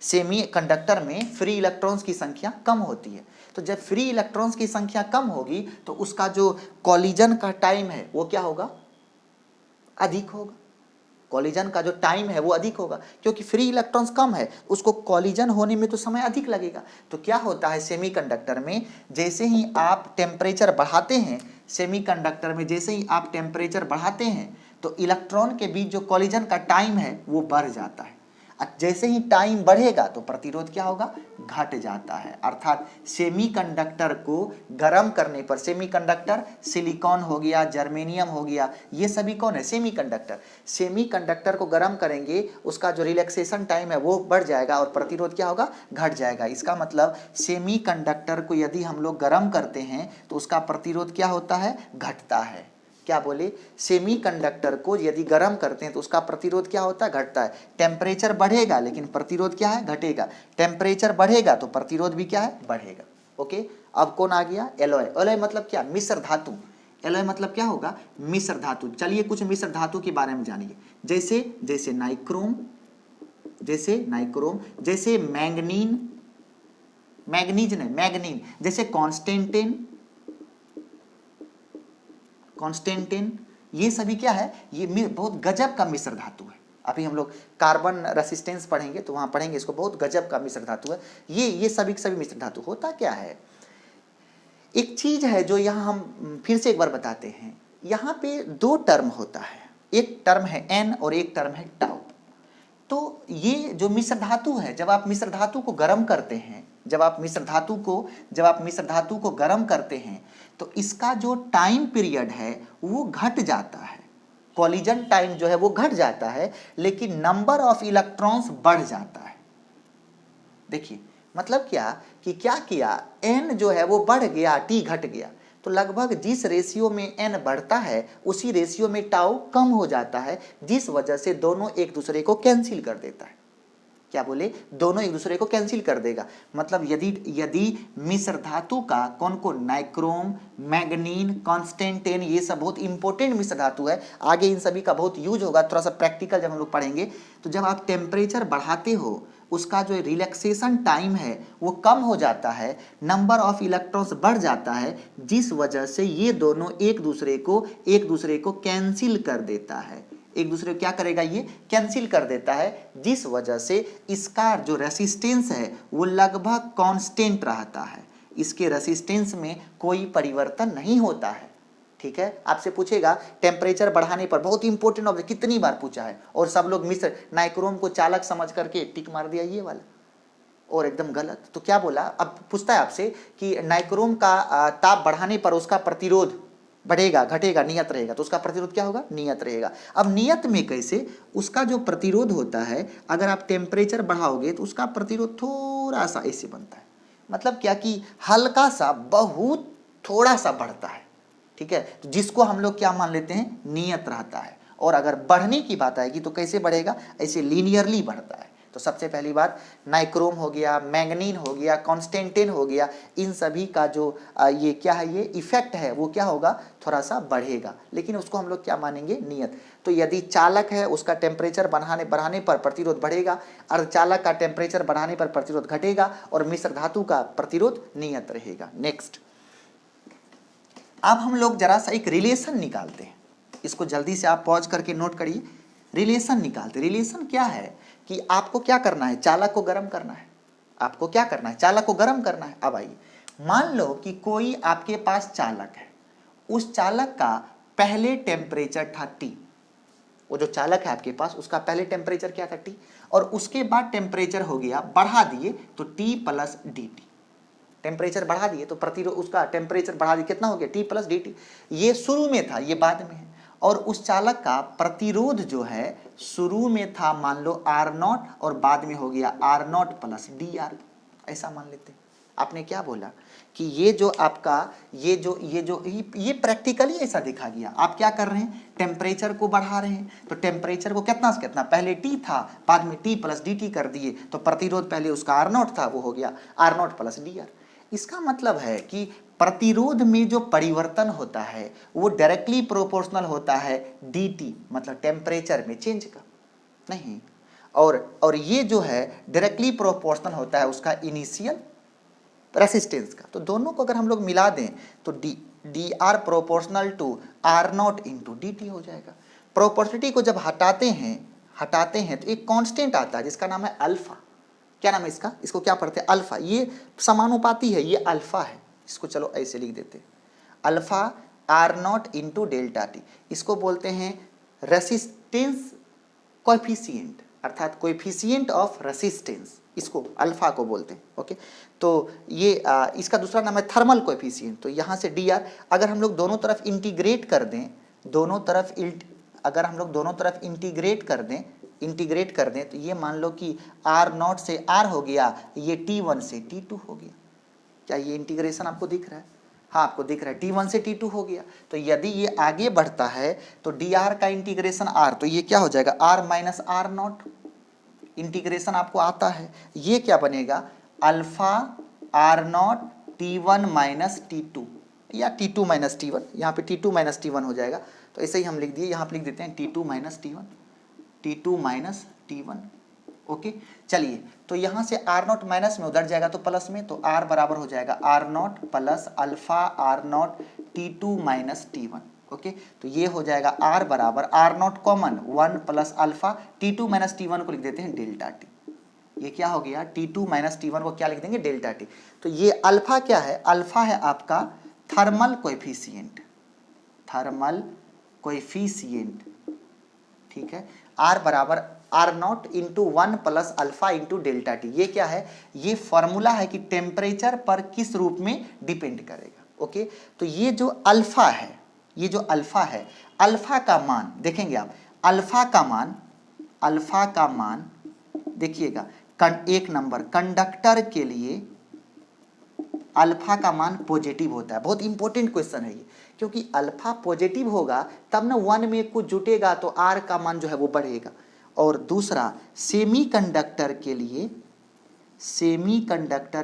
सेमीकंडक्टर में फ्री इलेक्ट्रॉन्स की संख्या कम होती है। तो जब फ्री इलेक्ट्रॉन्स की संख्या कम होगी तो उसका जो कॉलिजन का टाइम है वो क्या होगा, अधिक होगा। कॉलिजन का जो टाइम है वो अधिक होगा, क्योंकि फ्री इलेक्ट्रॉन्स कम है, उसको कॉलिजन होने में तो समय अधिक लगेगा। तो क्या होता है सेमीकंडक्टर में, जैसे ही आप टेम्परेचर बढ़ाते हैं, सेमीकंडक्टर में जैसे ही आप टेम्परेचर बढ़ाते हैं तो इलेक्ट्रॉन के बीच जो कॉलिजन का टाइम है वो बढ़ जाता है। जैसे ही टाइम बढ़ेगा तो प्रतिरोध क्या होगा, घट जाता है। अर्थात सेमीकंडक्टर को गर्म करने पर, सेमीकंडक्टर सिलिकॉन हो गया, जर्मेनियम हो गया, ये सभी कौन है, सेमीकंडक्टर। सेमीकंडक्टर को गर्म करेंगे, उसका जो रिलैक्सेशन टाइम है वो बढ़ जाएगा और प्रतिरोध क्या होगा, घट जाएगा। इसका मतलब सेमीकंडक्टर को यदि हम लोग गर्म करते हैं तो उसका प्रतिरोध क्या होता है, घटता है। क्या बोले, सेमीकंडक्टर को यदि गर्म करते हैं तो उसका प्रतिरोध क्या होता है, घटता है। टेम्परेचर बढ़ेगा लेकिन प्रतिरोध क्या है, घटेगा। टेम्परेचर बढ़ेगा तो प्रतिरोध भी क्या है, बढ़ेगा। ओके, अब कौन आ गया, एलॉय। एलॉय मतलब क्या, मिश्र धातु। एलॉय मतलब क्या होगा, मिश्र धातु। चलिए कुछ मिश्र धातु के बारे में जानिए। जैसे नाइक्रोम, जैसे मैंगनीन, मैग्नीज नहीं, मैग्नीन, जैसे कॉन्स्टेंटिन, ये सभी क्या है, ये बहुत गजब का मिश्र धातु है। अभी हम लोग कार्बन रेसिस्टेंस पढ़ेंगे तो वहां पढ़ेंगे इसको, बहुत गजब का मिश्र धातु है ये सभी मिश्र धातु। होता क्या है, एक चीज है जो यहाँ हम फिर से एक बार बताते हैं, यहाँ पे दो टर्म होता है, एक टर्म है एन और एक टर्म है टाउ। तो ये जो मिश्र धातु है, जब आप मिश्र धातु को गर्म करते हैं, जब आप मिश्र धातु को गर्म करते हैं तो इसका जो टाइम पीरियड है वो घट जाता है। कॉलिजन टाइम जो है वो घट जाता है, लेकिन नंबर ऑफ इलेक्ट्रॉन्स बढ़ जाता है। देखिए मतलब क्या कि क्या किया, एन जो है वो बढ़ गया, टी घट गया, तो लगभग जिस रेशियो में एन बढ़ता है उसी रेशियो में टाउ कम हो जाता है, जिस वजह से दोनों एक दूसरे को कैंसिल कर देता है। क्या बोले, दोनों एक दूसरे को कैंसिल कर देगा। मतलब यदि मिश्र धातु का कौन, नाइक्रोम, मैग्नीन, कॉन्स्टेंटेन, ये सब बहुत इंपॉर्टेंट मिश्र धातु है, आगे इन सभी का बहुत यूज होगा, थोड़ा सा प्रैक्टिकल जब हम लोग पढ़ेंगे। तो जब आप टेम्परेचर बढ़ाते हो, उसका जो रिलैक्सेशन टाइम है वो कम हो जाता है, नंबर ऑफ इलेक्ट्रॉन्स बढ़ जाता है, जिस वजह से ये दोनों एक दूसरे को कैंसिल कर देता है। एक दूसरे को क्या करेगा, ये कैंसिल कर देता है, जिस वजह से इसका जो रेसिस्टेंस है वो लगभग कांस्टेंट रहता है। इसके रेसिस्टेंस में कोई परिवर्तन नहीं होता है। ठीक है, आपसे पूछेगा टेम्परेचर बढ़ाने पर, बहुत इंपॉर्टेंट ऑब्जेक्ट, कितनी बार पूछा है, और सब लोग मिश्र नाइक्रोम को चालक समझ करके टिक मार दिया ये वाला, और एकदम गलत। तो क्या बोला, अब पूछता है आपसे कि नाइक्रोम का ताप बढ़ाने पर उसका प्रतिरोध बढ़ेगा, घटेगा, नियत रहेगा, तो उसका प्रतिरोध क्या होगा, नियत रहेगा। अब नियत में कैसे, उसका जो प्रतिरोध होता है, अगर आप टेम्परेचर बढ़ाओगे तो उसका प्रतिरोध थोड़ा सा ऐसे बनता है। मतलब क्या कि हल्का सा, बहुत थोड़ा सा बढ़ता है। ठीक है, तो जिसको हम लोग क्या मान लेते हैं, नियत रहता है। और अगर बढ़ने की बात आएगी तो कैसे बढ़ेगा, ऐसे लीनियरली बढ़ता है। तो सबसे पहली बात, नाइक्रोम हो गया, मैंगनीन हो गया, कॉन्स्टेंटिन हो गया, इन सभी का जो ये क्या है, ये इफेक्ट है वो क्या होगा, थोड़ा सा बढ़ेगा, लेकिन उसको हम लोग क्या मानेंगे, नियत। तो यदि चालक है उसका टेम्परेचर बढ़ाने पर प्रतिरोध बढ़ेगा, अर्धचालक का टेम्परेचर बढ़ाने पर प्रतिरोध घटेगा, और मिश्र धातु का प्रतिरोध नियत रहेगा। नेक्स्ट, अब हम लोग जरा सा एक रिलेशन निकालते हैं, इसको जल्दी से आप पॉज करके नोट करिए। रिलेशन निकालते, रिलेशन क्या है कि आपको क्या करना है, चालक को गर्म करना है। आपको क्या करना है, चालक को गर्म करना है। अब आइए, मान लो कि कोई आपके पास चालक है, उस चालक का पहले टेम्परेचर था T, वो जो चालक है आपके पास उसका पहले टेम्परेचर क्या था, T, और उसके बाद टेम्परेचर हो गया, बढ़ा दिए तो T प्लस dt, टेम्परेचर बढ़ा दिए तो प्रतिरोध, उसका टेम्परेचर बढ़ा दिए, कितना हो गया, T प्लस dt। ये शुरू में था, ये बाद में है। और उस चालक का प्रतिरोध जो है शुरू में था मान लो R0 और बाद में हो गया R0 प्लस dr, ऐसा मान लेते हैं। आपने क्या बोला कि ये जो आपका ये प्रैक्टिकली ऐसा देखा गया। आप क्या कर रहे हैं, टेम्परेचर को बढ़ा रहे हैं, तो टेम्परेचर को कितना से कितना, पहले T था, बाद में T प्लस dt कर दिए, तो प्रतिरोध पहले उसका R0 था, वो हो गया R0 प्लस dr। इसका मतलब है कि प्रतिरोध में जो परिवर्तन होता है वो डायरेक्टली प्रोपोर्शनल होता है dt, मतलब टेम्परेचर में चेंज का नहीं, और ये जो है डायरेक्टली प्रोपोर्शनल होता है उसका इनिशियल रेसिस्टेंस का। तो दोनों को अगर हम लोग मिला दें तो d r proportional to R0 into dt हो जाएगा। प्रॉपर्टी को जब हटाते हैं तो एक कांस्टेंट आता है जिसका नाम है अल्फा। क्या नाम है इसका? इसको क्या पढ़ते हैं? अल्फा। ये समानुपाती है, ये अल्फा है। इसको चलो ऐसे लिख देते हैं, alpha r not into delta t. इसको बोलते हैं रेसिस्टेंस कोएफिशिएंट, अर्थात कोएफिशिएंट ऑफ रेसिस्टेंस, इसको अल्फा को बोलते हैं। ओके, तो ये इसका दूसरा नाम है थर्मल कोएफिशिएंट। तो यहाँ से डी आर, अगर हम लोग दोनों तरफ इंटीग्रेट कर दें, अगर हम लोग दोनों तरफ इंटीग्रेट कर दें तो ये मान लो कि आर नॉट से आर हो गया, ये T1 से T2 हो गया। क्या ये इंटीग्रेशन आपको दिख रहा है? हाँ, आपको दिख रहा है, T1 से T2 हो गया। तो यदि ये आगे बढ़ता है तो dr का इंटीग्रेशन r, तो ये क्या हो जाएगा? r minus r not. Integration आपको आता है, ये क्या बनेगा? Alpha r not T1 minus T2 या T2 माइनस T1, यहाँ पे T2 माइनस T1 हो जाएगा। तो ऐसे ही हम लिख दिए, यहाँ पे लिख देते हैं T2 minus T1, T2 minus T1। Okay, चलिए, तो यहाँ से आर नॉट माइनस में उधर जाएगा तो प्लस में, तो आर बराबर हो जाएगा r not plus alpha r not T2 minus T1। Okay, तो ये हो जाएगा आर बराबर r not common 1 plus alpha T2 minus T1 को लिख देते हैं डेल्टा टी। ये क्या हो गया? T2 माइनस T1 को क्या लिख देंगे? Delta T. तो ये अल्फा क्या है? अल्फा है आपका थर्मल कोएफिशिएंट, थर्मल कोएफिशिएंट। ठीक है, आर बराबर r not into 1 plus alpha into delta t. ये क्या है? ये फॉर्मूला है कि टेम्परेचर पर किस रूप में डिपेंड करेगा। ओके, तो ये जो अल्फा है, ये जो अल्फा है, अल्फा का मान देखेंगे आप, अल्फा का मान देखिएगा, एक नंबर कंडक्टर के लिए अल्फा का मान पॉजिटिव होता है। बहुत इंपॉर्टेंट क्वेश्चन है ये, क्योंकि अल्फा पॉजिटिव होगा तब ना 1 में कुछ जुटेगा तो आर का मान जो है वो बढ़ेगा। और दूसरा, सेमीकंडक्टर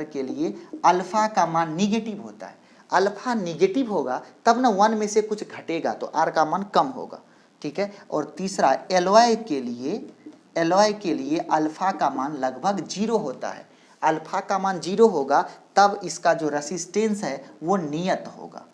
के लिए अल्फा का मान निगेटिव होता है। अल्फा निगेटिव होगा तब ना 1 में से कुछ घटेगा तो आर का मान कम होगा। ठीक है, और तीसरा, एलॉय के लिए अल्फा का मान लगभग 0 होता है। अल्फा का मान 0 होगा तब इसका जो रेसिस्टेंस है वो नियत होगा,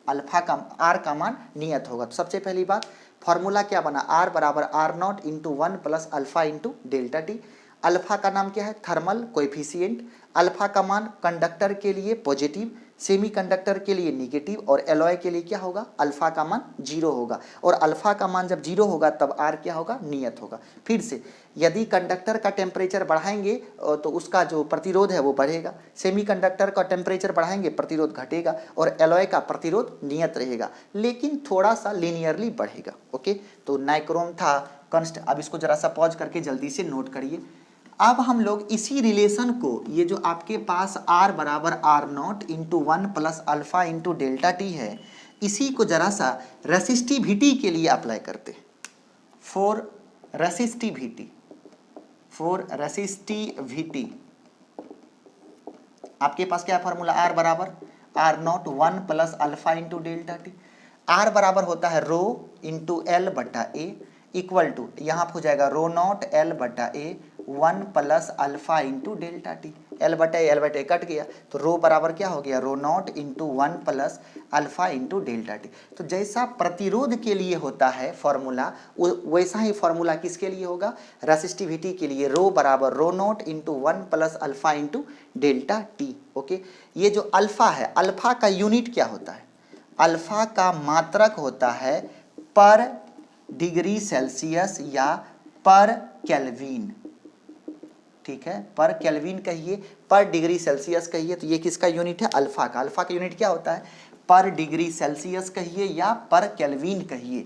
अल्फा का आर का मान नियत होगा। तो सबसे पहली बात, फॉर्मूला क्या बना? आर बराबर r not into 1 plus alpha into delta t. Alpha का नाम क्या है? Thermal coefficient. अल्फा का मान कंडक्टर के लिए पॉजिटिव, सेमीकंडक्टर के लिए निगेटिव, और एलॉय के लिए क्या होगा? अल्फा का मान 0 होगा। और अल्फा का मान जब 0 होगा तब आर क्या होगा? नियत होगा। फिर से, यदि कंडक्टर का टेम्परेचर बढ़ाएंगे तो उसका जो प्रतिरोध है वो बढ़ेगा, सेमीकंडक्टर का टेम्परेचर बढ़ाएंगे प्रतिरोध घटेगा, और एलॉय का प्रतिरोध नियत रहेगा लेकिन थोड़ा सा लीनियरली बढ़ेगा। ओके, तो नाइक्रोम था कंस्ट। अब इसको जरा सा पॉज करके जल्दी से नोट करिए। अब हम लोग इसी रिलेशन को, ये जो आपके पास R बराबर r not into 1 plus alpha into delta t है, इसी को जरा सा रेसिस्टिविटी के लिए अप्लाई करते हैं। फॉर रेसिस्टिविटी आपके पास क्या फॉर्मूला? R बराबर r not 1 plus alpha into delta t. R बराबर होता है रो इंटू एल बटा ए, इक्वल टू यहाँ हो जाएगा रो नॉट एल बटा ए 1 plus alpha into delta T. L बटा ए कट गया तो रो बराबर क्या हो गया? Rho naught into 1 plus alpha into delta T. तो जैसा प्रतिरोध के लिए होता है फॉर्मूला, वैसा ही फॉर्मूला किसके लिए होगा? रेसिस्टिविटी के लिए। रो बराबर rho naught into 1 plus alpha into delta T. Okay, ये जो अल्फा है, अल्फा का यूनिट क्या होता है? अल्फा का मात्रक होता है पर डिग्री सेल्सियस या पर केल्विन। ठीक है, पर केल्विन कहिए, पर डिग्री सेल्सियस कहिए, तो ये किसका यूनिट है? अल्फा का। अल्फा का यूनिट क्या होता है? पर डिग्री सेल्सियस कहिए या पर केल्विन कहिए,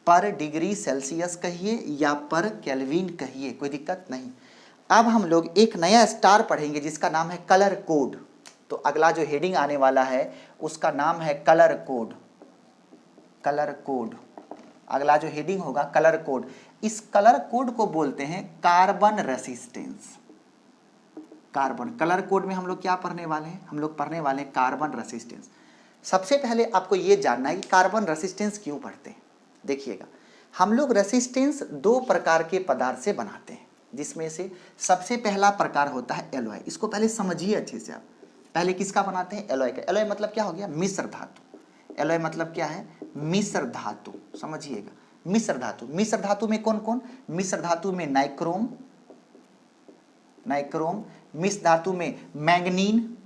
पर डिग्री सेल्सियस कहिए या पर केल्विन कहिए, कोई दिक्कत नहीं। अब हम लोग एक नया स्टार पढ़ेंगे जिसका नाम है कलर कोड। तो अगला जो हेडिंग आने वाला है उसका नाम है कलर कोड। कलर कोड, अगला जो हेडिंग होगा कलर कोड। इस कलर कोड को बोलते हैं carbon resistance. Carbon, colour code में हम लोग क्या पढ़ने वाले हैं? हम लोग पढ़ने वाले हैं कार्बन रेसिस्टेंस। सबसे पहले आपको ये जानना है कि कार्बन रेसिस्टेंस क्यों पढ़ते हैं। देखिएगा, हम लोग रेसिस्टेंस 2 प्रकार के पदार्थ से बनाते हैं, जिसमें से सबसे पहला प्रकार होता है एलॉय। इसको पहले समझिए अच्छे से आप। पहले किसका बनाते हैं? एलॉय का। एलॉय मतलब क्या हो गया? मिश्र धातु। एलॉय मतलब क्या है? मिश्र धातु। समझिएगा, मिश्र धातु, मिश्र धातु में कौन कौन, मिश्र धातु में नाइक्रोम, नाइक्रोम, मिश्र धातु में मैंगनीन,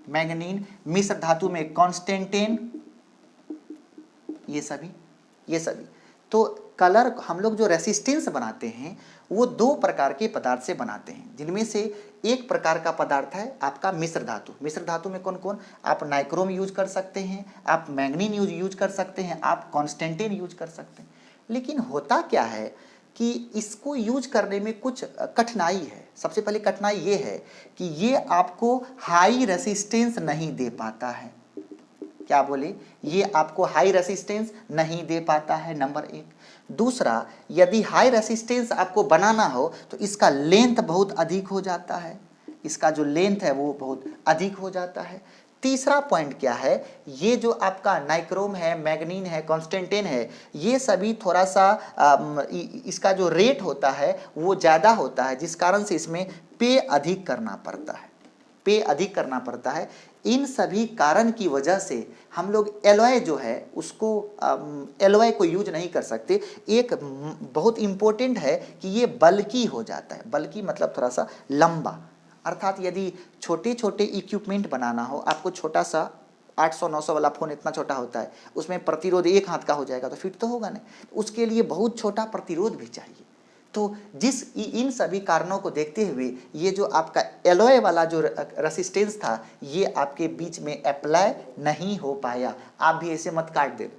मैंगनीन, मिश्र धातु में कॉन्स्टेंटेन, ये सभी। तो कलर हम लोग जो रेसिस्टेंस बनाते हैं वो दो प्रकार के पदार्थ से बनाते हैं, जिनमें से एक प्रकार का पदार्थ है आपका मिश्र धातु। मिश्र धातु में कौन कौन, आप नाइक्रोम यूज कर सकते हैं, आप मैंगनीन यूज कर सकते हैं, आप कॉन्स्टेंटेन यूज कर सकते हैं। लेकिन होता क्या है कि इसको यूज करने में कुछ कठिनाई है। सबसे पहले कठिनाई ये है कि ये आपको हाई रेसिस्टेंस नहीं दे पाता है। क्या बोले, ये आपको हाई रेसिस्टेंस नहीं दे पाता है, नंबर एक। दूसरा, यदि हाई रेसिस्टेंस आपको बनाना हो तो इसका लेंथ बहुत अधिक हो जाता है, इसका जो लेंथ है वो बहुत अधिक हो जाता है। तीसरा पॉइंट क्या है, ये जो आपका नाइक्रोम है, मैंगनीन है, कॉन्स्टेंटेन है, ये सभी थोड़ा सा इसका जो रेट होता है वो ज़्यादा होता है, जिस कारण से इसमें पे अधिक करना पड़ता है, पे अधिक करना पड़ता है। इन सभी कारण की वजह से हम लोग एलॉय जो है उसको एलॉय को यूज नहीं कर सकते। एक बहुत इम्पोर्टेंट है कि ये बल्कि हो जाता है, बल्कि मतलब थोड़ा सा लंबा। अर्थात यदि छोटे छोटे इक्विपमेंट बनाना हो, आपको छोटा सा 800-900 वाला फ़ोन इतना छोटा होता है, उसमें प्रतिरोध एक हाथ का हो जाएगा तो फिट तो होगा नहीं, उसके लिए बहुत छोटा प्रतिरोध भी चाहिए। तो इन सभी कारणों को देखते हुए ये जो आपका एलॉय वाला जो रेसिस्टेंस था ये आपके बीच में अप्लाई नहीं हो पाया। आप भी ऐसे मत काट दे।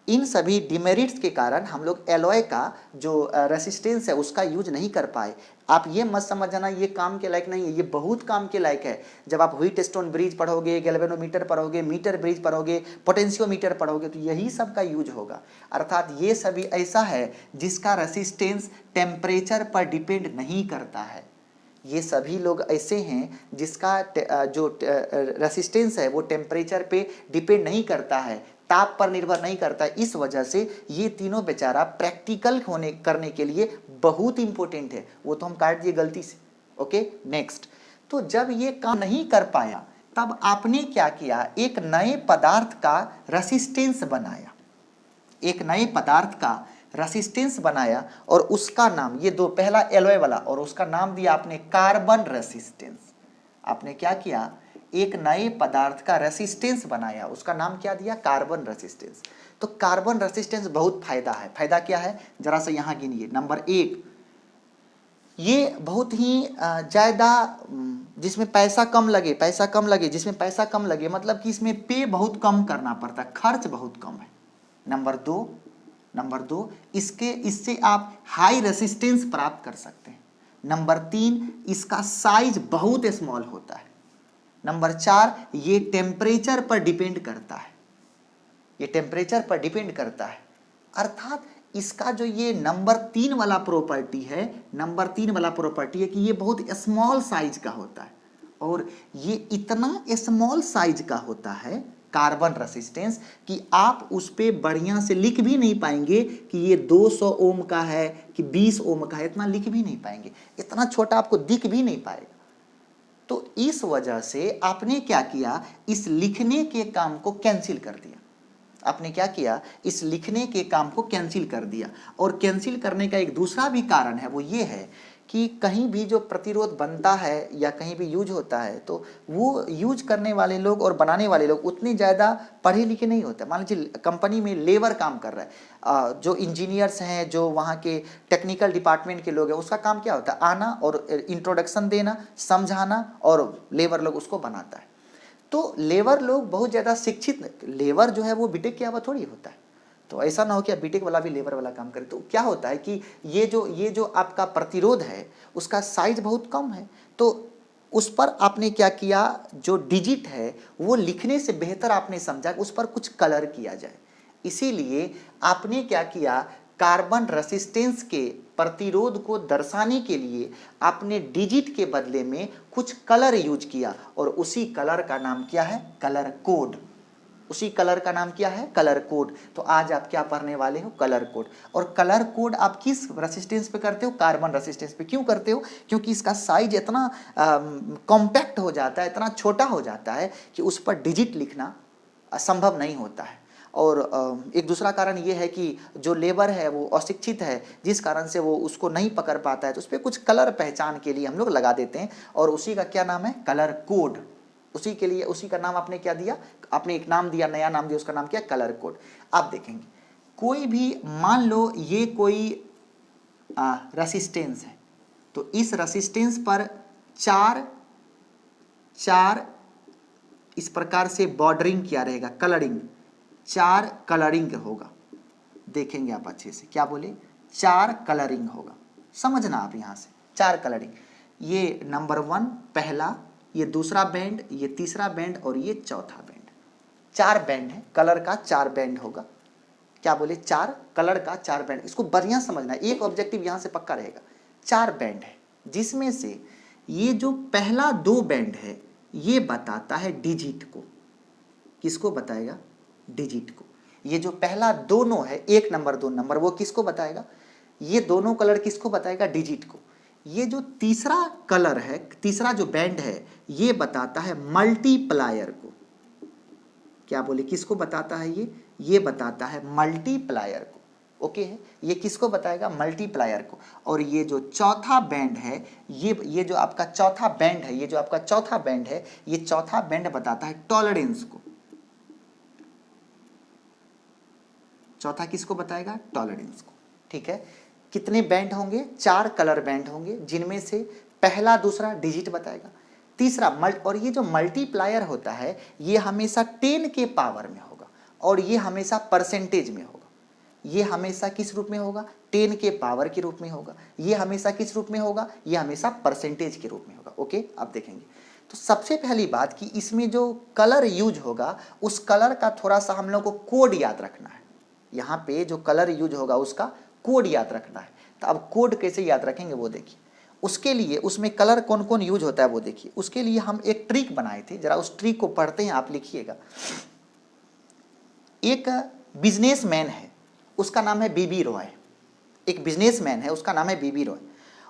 इन सभी डिमेरिट्स के कारण हम लोग एलॉय का जो रेसिस्टेंस है उसका यूज नहीं कर पाए। आप ये मत समझ जाना ये काम के लायक नहीं है, ये बहुत काम के लायक है। जब आप व्हीटस्टोन ब्रिज पढ़ोगे, गैल्वेनोमीटर पढ़ोगे, मीटर ब्रिज पढ़ोगे, पोटेंशियोमीटर पढ़ोगे, तो यही सब का यूज होगा। अर्थात ये सभी ऐसा है जिसका रेसिस्टेंस टेम्परेचर पर डिपेंड नहीं करता है। ये सभी लोग ऐसे हैं जिसका जो रेसिस्टेंस है वो टेम्परेचर पे डिपेंड नहीं करता है, ताप पर निर्भर नहीं करता है। इस वजह से ये तीनों बेचारा प्रैक्टिकल करने के लिए बहुत इंपॉर्टेंट है। वो तो हम काट दिए गलती से। Okay, next. तो जब ये काम नहीं कर पाया तब आपने क्या किया, एक नए पदार्थ का रेसिस्टेंस बनाया, एक नए पदार्थ का रेसिस्टेंस बनाया और उसका नाम, ये दो, पहला एलॉय वाला और उसका नाम दिया आपने कार्बन रेसिस्टेंस। आपने क्या किया, एक नए पदार्थ का रेसिस्टेंस बनाया, उसका नाम क्या दिया, कार्बन रेसिस्टेंस। तो कार्बन रेसिस्टेंस बहुत फायदा है। फायदा क्या है, जरा सा यहां गिनिए। नंबर एक, ये बहुत ही ज़्यादा, जिसमें पैसा कम लगे, जिसमें पैसा कम लगे मतलब कि इसमें पे बहुत कम करना पड़ता है, खर्च बहुत कम है। नंबर दो, इससे आप हाई रेसिस्टेंस प्राप्त कर सकते हैं। नंबर तीन, इसका साइज बहुत स्मॉल होता है। नंबर चार, ये टेम्परेचर पर डिपेंड करता है, ये टेम्परेचर पर डिपेंड करता है। अर्थात इसका जो ये नंबर तीन वाला प्रॉपर्टी है, कि ये बहुत स्मॉल साइज का होता है। और ये इतना स्मॉल साइज का होता है कार्बन रेसिस्टेंस कि आप उस पे बढ़िया से लिख भी नहीं पाएंगे कि ये 200 ओम का है कि 20 ओम का है, इतना लिख भी नहीं पाएंगे, इतना छोटा आपको दिख भी नहीं पाएगा। तो इस वजह से आपने क्या किया, इस लिखने के काम को कैंसिल कर दिया। आपने क्या किया, इस लिखने के काम को कैंसिल कर दिया। और कैंसिल करने का एक दूसरा भी कारण है, वो ये है कि कहीं भी जो प्रतिरोध बनता है या कहीं भी यूज होता है तो वो यूज करने वाले लोग और बनाने वाले लोग उतने ज़्यादा पढ़े लिखे नहीं होते। मान लीजिए कंपनी में लेबर काम कर रहा है, जो इंजीनियर्स हैं, जो वहाँ के टेक्निकल डिपार्टमेंट के लोग हैं, उसका काम क्या होता है, आना और इंट्रोडक्शन देना, समझाना, और लेबर लोग उसको बनाता है। तो लेबर लोग बहुत ज़्यादा शिक्षित, लेबर जो है वो बीटेक किया हुआ थोड़ी होता है। तो ऐसा ना हो कि बीटेक वाला भी लेबर वाला काम करे। तो क्या होता है कि ये जो आपका प्रतिरोध है उसका साइज बहुत कम है, तो उस पर आपने क्या किया, जो डिजिट है वो लिखने से बेहतर आपने समझा कि उस पर कुछ कलर किया जाए। इसीलिए आपने क्या किया, कार्बन रेसिस्टेंस के प्रतिरोध को दर्शाने के लिए आपने डिजिट के बदले में कुछ कलर यूज किया, और उसी कलर का नाम क्या है, कलर कोड। उसी कलर का नाम क्या है, कलर कोड। तो आज आप क्या पढ़ने वाले हो, कलर कोड। और कलर कोड आप किस रेसिस्टेंस पे करते हो, कार्बन रेसिस्टेंस पे। क्यों करते हो, क्योंकि इसका साइज इतना कॉम्पैक्ट हो जाता है, इतना छोटा हो जाता है कि उस पर डिजिट लिखना संभव नहीं होता है। और एक दूसरा कारण ये है कि जो लेबर है वो अशिक्षित है, जिस कारण से वो उसको नहीं पकड़ पाता है, तो उस पर कुछ कलर पहचान के लिए हम लोग लगा देते हैं, और उसी का क्या नाम है, कलर कोड। उसी के लिए उसी का नाम आपने क्या दिया, आपने एक नाम दिया, नया नाम दिया, उसका नाम क्या, कलर कोड। आप देखेंगे कोई भी, मान लो ये कोई रेसिस्टेंस है, तो इस रेसिस्टेंस पर चार इस प्रकार से बॉर्डरिंग किया रहेगा, कलरिंग, 4 कलरिंग होगा। देखेंगे आप अच्छे से, क्या बोले, 4 कलरिंग होगा, समझना आप यहां से, 4 कलरिंग। ये नंबर 1 पहला, ये दूसरा बैंड, ये तीसरा बैंड और ये चौथा बैंड। 4 बैंड है, कलर का 4 बैंड होगा। क्या बोले, 4 कलर का 4 बैंड। इसको बढ़िया समझना, एक ऑब्जेक्टिव यहां से पक्का रहेगा। 4 बैंड है, जिसमें से ये जो पहला 2 बैंड है ये बताता है डिजिट को। किसको बताएगा, डिजिट को। ये जो पहला दोनों है, 1 नंबर 2 नंबर, वो किसको बताएगा, ये दोनों कलर किसको बताएगा, डिजिट को। ये जो तीसरा कलर है, तीसरा जो बैंड है, ये बताता है मल्टीप्लायर को। क्या बोले, किसको बताता है ये बताता है मल्टीप्लायर को। ओके है, ये किसको बताएगा, मल्टीप्लायर को। और ये जो चौथा बैंड है, ये जो आपका चौथा बैंड है, ये जो आपका चौथा बैंड है, ये चौथा बैंड बताता है टॉलरेंस को। चौथा किसको बताएगा, टॉलरेंस को। ठीक है, कितने बैंड होंगे, 4 कलर बैंड होंगे, जिनमें से पहला दूसरा डिजिट बताएगा, तीसरा और ये जो मल्टीप्लायर होता है ये हमेशा 10 के पावर में होगा, और ये हमेशा परसेंटेज में होगा। ये हमेशा किस रूप में होगा, 10 के पावर के रूप में होगा। ये हमेशा किस रूप में होगा, ये हमेशा परसेंटेज के रूप में होगा। ओके, आप देखेंगे। तो सबसे पहली बात कि इसमें जो कलर यूज होगा, उस कलर का थोड़ा सा हम लोग को कोड याद रखना है। यहाँ पे जो कलर यूज होगा उसका कोड याद रखना है। तो अब कोड कैसे याद रखेंगे वो देखिए। उसके लिए उसमें कलर कौन कौन यूज होता है वो देखिए। उसके लिए हम एक ट्रिक बनाए थे, जरा उस ट्रिक को पढ़ते हैं, आप लिखिएगा। एक बिजनेसमैन है, उसका नाम है बीबी रॉय। एक बिजनेसमैन है, उसका नाम है बीबी रॉय।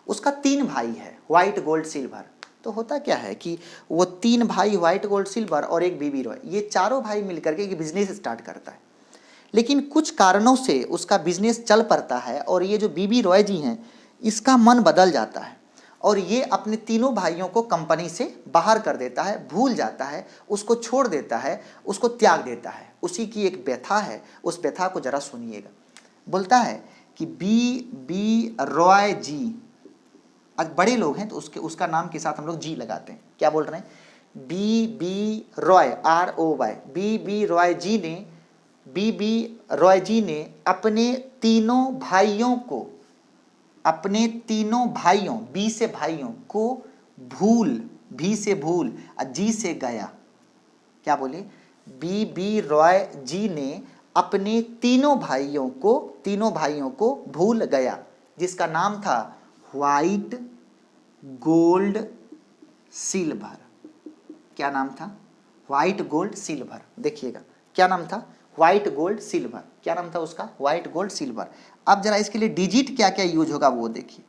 उसका 3 भाई है, व्हाइट गोल्ड सिल्वर। तो होता क्या है कि वो 3 भाई, व्हाइट गोल्ड सिल्वर और एक बीबी रॉय, ये चारों भाई मिलकर के एक बिजनेस स्टार्ट करता है। लेकिन कुछ कारणों से उसका बिजनेस चल पड़ता है, और ये जो बीबी रॉय जी हैं, इसका मन बदल जाता है, और ये अपने तीनों भाइयों को कंपनी से बाहर कर देता है, भूल जाता है, उसको छोड़ देता है, उसको त्याग देता है। उसी की एक व्यथा है, उस व्यथा को जरा सुनिएगा। बोलता है कि बी रॉय जी, आज बड़े लोग हैं तो उसका नाम के साथ हम लोग जी लगाते हैं। क्या बोल रहे हैं, बी रॉय, ROY, बी रॉय जी ने अपने तीनों भाइयों, बी से भाइयों को भूल, भी से भूल, जी से गया। क्या बोले, बी रॉय जी ने अपने तीनों भाइयों को भूल गया, जिसका नाम था व्हाइट गोल्ड सिल्वर। क्या नाम था, व्हाइट गोल्ड सिल्वर। देखिएगा क्या नाम था, व्हाइट गोल्ड सिल्वर। क्या नाम था उसका, व्हाइट गोल्ड सिल्वर। अब जरा इसके लिए डिजिट क्या क्या यूज होगा वो देखिए।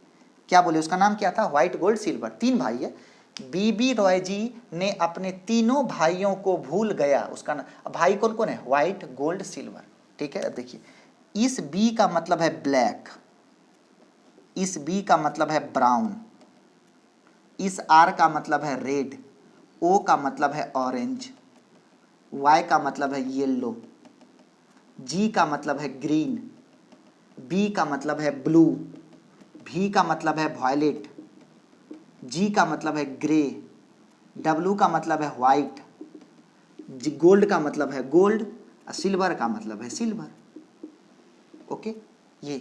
क्या बोले, उसका नाम क्या था, व्हाइट गोल्ड सिल्वर। 3 भाई है, बीबी रॉय जी ने अपने तीनों भाइयों को भूल गया। उसका भाई कौन कौन है, व्हाइट गोल्ड सिल्वर। ठीक है, अब देखिए, इस बी का मतलब है ब्लैक, इस बी का मतलब है ब्राउन, इस आर का मतलब है रेड, ओ का मतलब है ऑरेंज, वाई का मतलब है येलो, जी का मतलब है ग्रीन, बी का मतलब है ब्लू, भी का मतलब है वॉयलेट, जी का मतलब है ग्रे, डब्लू का मतलब है व्हाइट, गोल्ड का मतलब है गोल्ड, सिल्वर का मतलब है सिल्वर। ओके, ये